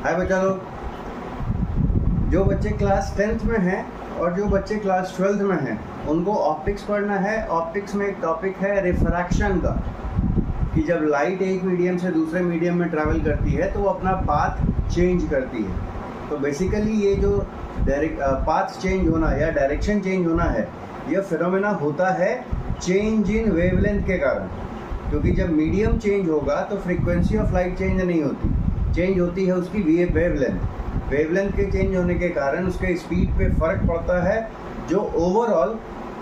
हाय बच्चा लोग, जो बच्चे क्लास 10th में हैं और जो बच्चे क्लास 12th में हैं उनको ऑप्टिक्स पढ़ना है। ऑप्टिक्स में एक टॉपिक है रिफ्रैक्शन का, कि जब लाइट एक मीडियम से दूसरे मीडियम में ट्रैवल करती है तो वो अपना पाथ चेंज करती है। तो बेसिकली ये जो पाथ चेंज होना या डायरेक्शन चेंज होना है, यह फिनोमेना होता है चेंज इन वेवलेंथ के कारण। क्योंकि जब मीडियम चेंज होगा तो फ्रीक्वेंसी ऑफ लाइट चेंज नहीं होती, चेंज होती है उसकी वेवलेंथ। वेवलेंथ के चेंज होने के कारण उसके स्पीड पे फर्क पड़ता है, जो ओवरऑल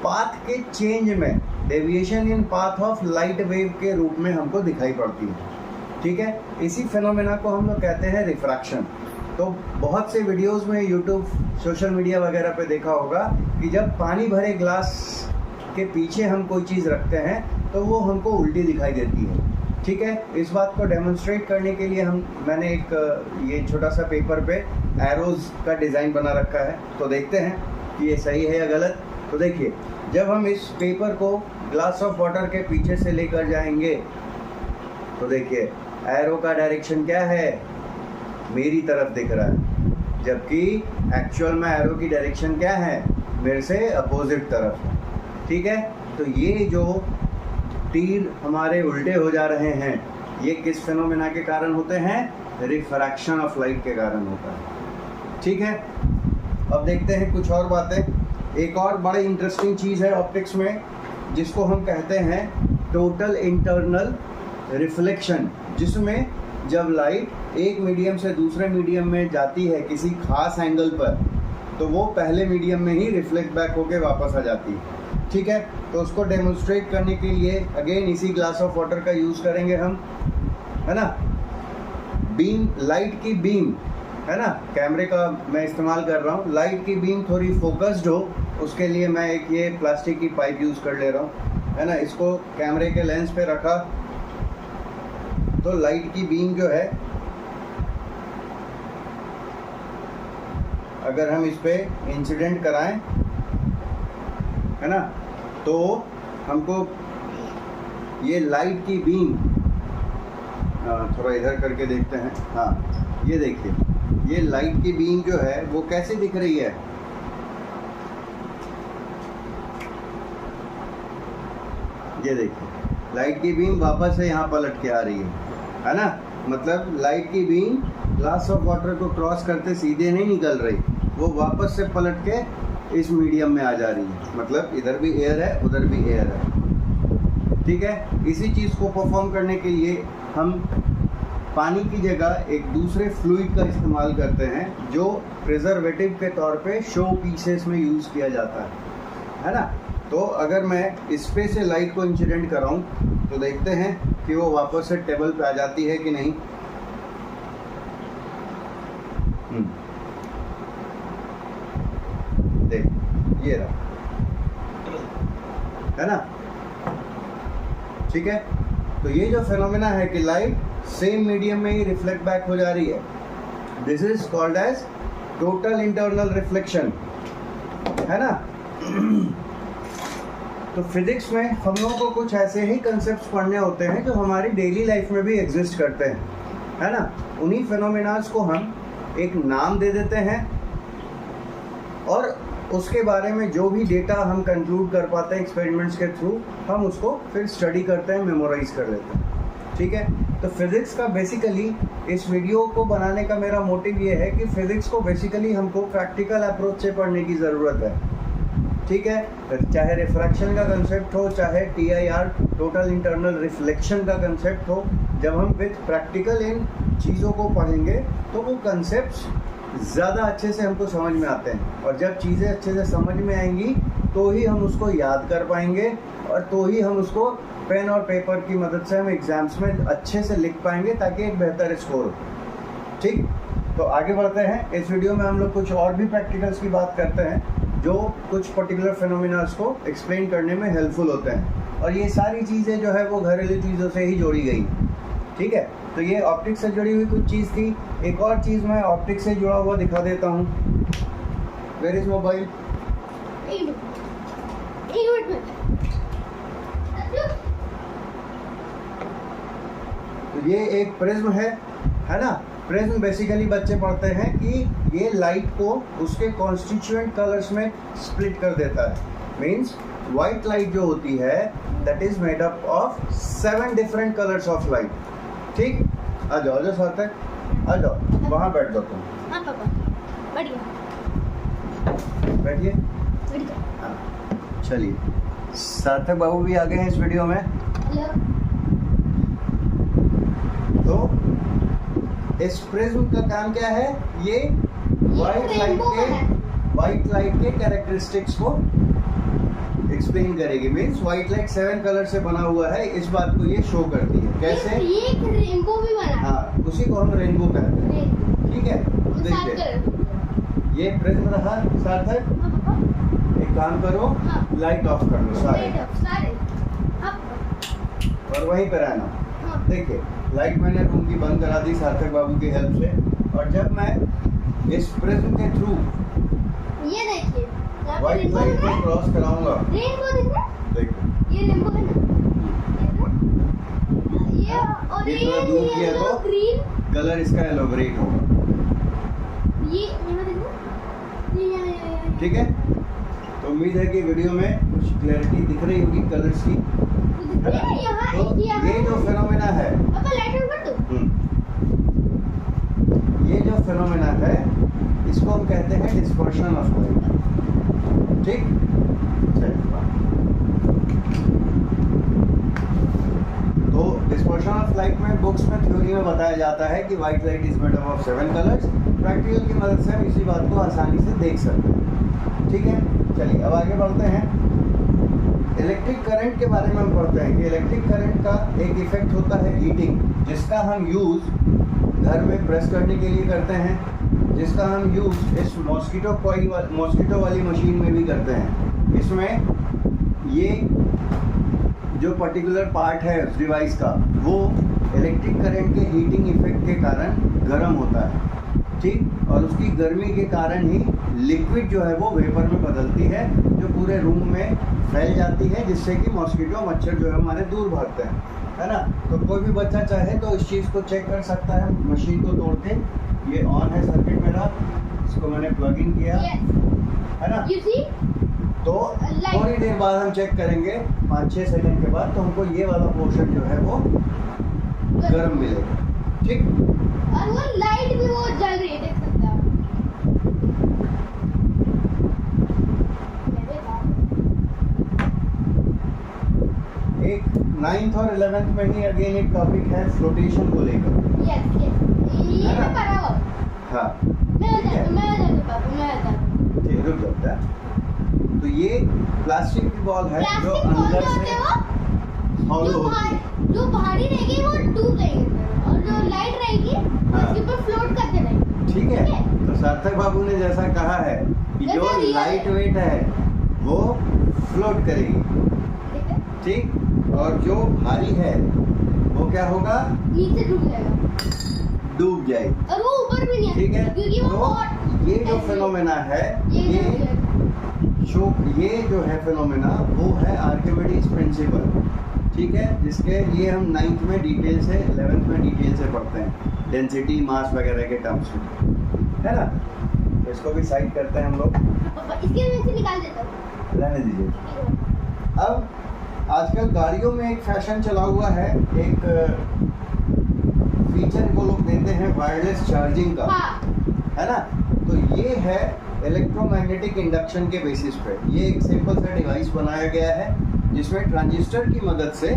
पाथ के चेंज में deviation in path of light wave के रूप में हमको दिखाई पड़ती है। ठीक है, इसी फिनोमेना को हम लोग कहते हैं रिफ्रैक्शन। तो बहुत से वीडियोस में यूट्यूब, सोशल मीडिया वगैरह पे देखा होगा कि जब पानी भरे ग्लास के पीछे हम कोई चीज़ रखते हैं तो वो हमको उल्टी दिखाई देती है। ठीक है, इस बात को डेमोन्स्ट्रेट करने के लिए मैंने एक ये छोटा सा पेपर पे एरोज़ का डिज़ाइन बना रखा है। तो देखते हैं कि ये सही है या गलत। तो देखिए, जब हम इस पेपर को ग्लास ऑफ वाटर के पीछे से लेकर जाएंगे तो देखिए एरो का डायरेक्शन क्या है, मेरी तरफ दिख रहा है, जबकि एक्चुअल में एरो की डायरेक्शन क्या है, मेरे से अपोजिट तरफ है। ठीक है, तो ये जो तीर हमारे उल्टे हो जा रहे हैं, ये किस फिनोमेना के कारण होते हैं? रिफ्रैक्शन ऑफ लाइट के कारण होता है। ठीक है, अब देखते हैं कुछ और बातें। एक और बड़ी इंटरेस्टिंग चीज़ है ऑप्टिक्स में, जिसको हम कहते हैं टोटल इंटरनल रिफ्लेक्शन, जिसमें जब लाइट एक मीडियम से दूसरे मीडियम में जाती है किसी खास एंगल पर, तो वो पहले मीडियम में ही रिफ्लेक्ट बैक होके वापस आ जाती है। ठीक है, तो उसको डेमोन्स्ट्रेट करने के लिए अगेन इसी ग्लास ऑफ वाटर का यूज़ करेंगे हम, है ना। बीम, लाइट की बीम, है ना, कैमरे का मैं इस्तेमाल कर रहा हूँ। लाइट की बीम थोड़ी फोकस्ड हो, उसके लिए मैं एक ये प्लास्टिक की पाइप यूज़ कर ले रहा हूँ, है ना। इसको कैमरे के लेंस पे रखा तो लाइट की बीम जो है, अगर हम इस पे इंसिडेंट कराएं, है ना, तो हमको ये लाइट की बीम, थोड़ा इधर करके देखते हैं। हाँ, ये देखिए, ये लाइट की बीम जो है वो कैसे दिख रही है। ये देखिए, लाइट की बीम वापस से यहाँ पलट के आ रही है ना। मतलब लाइट की बीम ग्लास ऑफ वाटर को क्रॉस करते सीधे नहीं निकल रही, वो वापस से पलट के इस मीडियम में आ जा रही है। मतलब इधर भी एयर है, उधर भी एयर है। ठीक है, इसी चीज़ को परफॉर्म करने के लिए हम पानी की जगह एक दूसरे फ्लूइड का इस्तेमाल करते हैं, जो प्रिजर्वेटिव के तौर पे शो पीसेस में यूज़ किया जाता है ना। तो अगर मैं इस पे से लाइट को इंसिडेंट कराऊं तो देखते हैं कि वो वापस से टेबल पे आ जाती है कि नहीं। देख, ये रहा, है ना। ठीक है, तो ये जो फिनोमेना है कि लाइट सेम मीडियम में ही रिफ्लेक्ट बैक हो जा रही है, this is called as total internal reflection, है ना। तो फिजिक्स में हम लोगों को कुछ ऐसे ही कंसेप्ट्स पढ़ने होते हैं जो हमारी डेली लाइफ में भी एग्जिस्ट करते हैं, है ना। उन्हीं फिनोमेनास को हम एक नाम दे देते हैं और उसके बारे में जो भी डेटा हम कंक्लूड कर पाते हैं एक्सपेरिमेंट्स के थ्रू, हम उसको फिर स्टडी करते हैं, मेमोराइज कर लेते हैं। ठीक है, तो फिज़िक्स का बेसिकली इस वीडियो को बनाने का मेरा मोटिव ये है कि फ़िज़िक्स को बेसिकली हमको प्रैक्टिकल अप्रोच से पढ़ने की ज़रूरत है। ठीक है, चाहे रिफ्रैक्शन का कंसेप्ट हो, चाहे TIR, टोटल इंटरनल रिफ्लेक्शन का कंसेप्ट हो, जब हम विथ प्रैक्टिकल इन चीज़ों को पढ़ेंगे तो वो कंसेप्ट्स ज़्यादा अच्छे से हमको समझ में आते हैं। और जब चीज़ें अच्छे से समझ में आएंगी तो ही हम उसको याद कर पाएंगे, और तो ही हम उसको पेन और पेपर की मदद से हम एग्ज़ाम्स में अच्छे से लिख पाएंगे, ताकि एक बेहतर स्कोर हो। ठीक, तो आगे बढ़ते हैं। इस वीडियो में हम लोग कुछ और भी प्रैक्टिकल्स की बात करते हैं, जो कुछ पर्टिकुलर फिनोमेनास को एक्सप्लेन करने में हेल्पफुल होते हैं। और ये सारी चीज़ें जो है वो घरेलू चीज़ों से ही जोड़ी गई। ठीक है, तो ये ऑप्टिक्स से जुड़ी हुई कुछ चीज़ थी। एक और चीज़ मैं ऑप्टिक्स से जुड़ा हुआ दिखा देता हूँ। Where is mobile? तो ये एक प्रिज्म है ना। प्रिज्म बेसिकली बच्चे पढ़ते हैं कि ये लाइट को उसके कॉन्स्टिट्यूएंट कलर्स में स्प्लिट कर देता है। मीन्स वाइट लाइट जो होती है that is made up of 7 different colours of light. ठीक, आ जाओ सार्थक, आ जाओ, वहाँ बैठ जाओ तुम। हाँ पापा, बैठिए। हाँ, चलिए, सार्थक बाबू भी आ गए हैं इस वीडियो में। तो इस प्रिज्म का काम क्या है? ये वाइट लाइट के कैरेक्टरिस्टिक्स को एक्सप्लेन करेगी। मीन्स व्हाइट लाइट 7 कलर से बना हुआ है, इस बात को ये शो करती है। कैसे? ये एक रेनबो भी बना है। हाँ, उसी को हम रेनबो कहते हैं। ठीक है, तो देखते हैं। ये प्रिज्म रहा सार्थक। एक काम करो, लाइट ऑफ कर दो सारे और वहीं पर रहना। देखिए, लाइट मैंने रूम की बंद करा दी सार्थक बाबू की हेल्प से, और जब मैं इस प्रिज्म के थ्रू ये देखिए व्हाइट लाइट को क्रॉस कराऊंगा, रेनबो दिख रहा है? देखो ये रेनबो है ना? ये ये थोड़ा दूर किया तो ग्रीन, कलर इसका एलोबरेट होगा। ये देखो, ये ठीक है, तो उम्मीद है कि वीडियो में कुछ क्लैरिटी दिख रही होगी कलर्स की। तो ये जो फेनोमेना है, पापा लाइट ऑन कर दो। ये जो फेनोमेना है इसको हम कहते हैं डिस्पर्शन ऑफ लाइट। ठीक, तो डिस्पर्शन ऑफ लाइट में बुक्स में थ्योरी में बताया जाता है कि white light is made up of 7 colours. Practical की मदद से हम इसी बात को आसानी से देख सकते हैं। ठीक है, चलिए अब आगे बढ़ते हैं। इलेक्ट्रिक करंट के बारे में हम पढ़ते हैं कि इलेक्ट्रिक करंट का एक इफेक्ट होता है हीटिंग, जिसका हम यूज़ घर में प्रेस करने के लिए करते हैं, जिसका हम यूज़ इस मॉस्किटो वाली मशीन में भी करते हैं। इसमें ये जो पर्टिकुलर पार्ट है उस डिवाइस का, वो इलेक्ट्रिक करंट के हीटिंग इफेक्ट के कारण गर्म होता है। ठीक, और उसकी गर्मी के कारण ही लिक्विड जो है वो वेपर में बदलती है, जो पूरे रूम में फैल जाती है, जिससे कि मॉस्किटो मच्छर जो है हमारे दूर भागते हैं, है ना। तो कोई भी बच्चा चाहे तो इस चीज़ को चेक कर सकता है मशीन को तोड़ के। ये ऑन है सर्किट मेरा, इसको मैंने प्लग इन किया, है ना। तो थोड़ी देर बाद हम चेक करेंगे, 5-6 सेकंड के बाद, तो हमको ये वाला पोर्शन जो है वो गर्म मिलेगा। ठीक, और वो लाइट भी वो जल रही है, देख सकते हैं आप। एक 9th और 11th में ही अगेन एक टॉपिक है फ्लोटेशन को लेकर। यस, ये मैं पढ़ा हुआ। हाँ, मैं आ जाता ठीक, रुक जाता है। तो ये प्लास्टिक की बॉल है जो अंदर से हॉलो होती है, जो भारी रहेगी वो डूब जाएगी, और जो लाइट रहेगी उसके ऊपर फ्लोट करते रहेगी। ठीक है, तो सार्थक बाबू ने जैसा कहा है कि जो लाइट वेट है वो फ्लोट करेगी। ठीक, और जो भारी है वो क्या होगा? नीचे डूब जाएगा, डूब जाएगी, और वो ऊपर भी नहीं। ठीक है, क्योंकि वो तो ये जो फेनोमेना है, ये जो है फेनोमेना वो है आर्किमिडीज प्रिंसिपल। ठीक है, जिसके लिए हम 9th में डिटेल से, 11th में डिटेल से पढ़ते हैं, डेंसिटी, मास वगैरह के टर्म्स में, है ना। तो इसको भी साइड करते हैं हम लोग, इसके वजह से निकाल देता हूं, रहने दीजिए। अब आजकल गाड़ियों में एक फैशन चला हुआ है, एक फीचर को लोग देते हैं वायरलेस चार्जिंग का। हाँ। है ना। तो ये है इलेक्ट्रोमैग्नेटिक इंडक्शन के बेसिस पे ये एक सिंपल सा डिवाइस बनाया गया है, जिसमें ट्रांजिस्टर की मदद से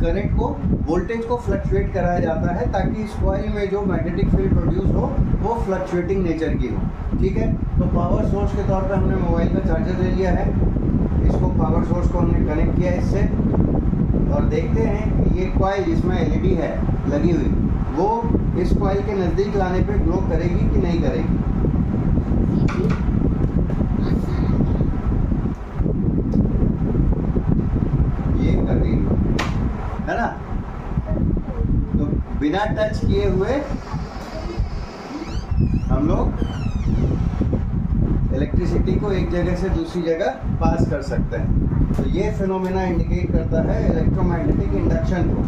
करंट को, वोल्टेज को फ्लक्चुएट कराया जाता है, ताकि इस कॉइल में जो मैग्नेटिक फील्ड प्रोड्यूस हो वो फ्लक्चुएटिंग नेचर की हो। ठीक है, तो पावर सोर्स के तौर पे हमने मोबाइल का चार्जर ले लिया है, इसको पावर सोर्स को हमने कनेक्ट किया इससे, और देखते हैं कि ये कॉइल जिसमें एलईडी है लगी हुई, वो इस कॉइल के नज़दीक लाने पे ग्लो करेगी कि नहीं करेगी। ये कर रही है ना। तो बिना टच किए हुए हम लोग इलेक्ट्रिसिटी को एक जगह से दूसरी जगह पास कर सकते हैं। तो ये फिनोमेना इंडिकेट करता है इलेक्ट्रोमैग्नेटिक इंडक्शन को।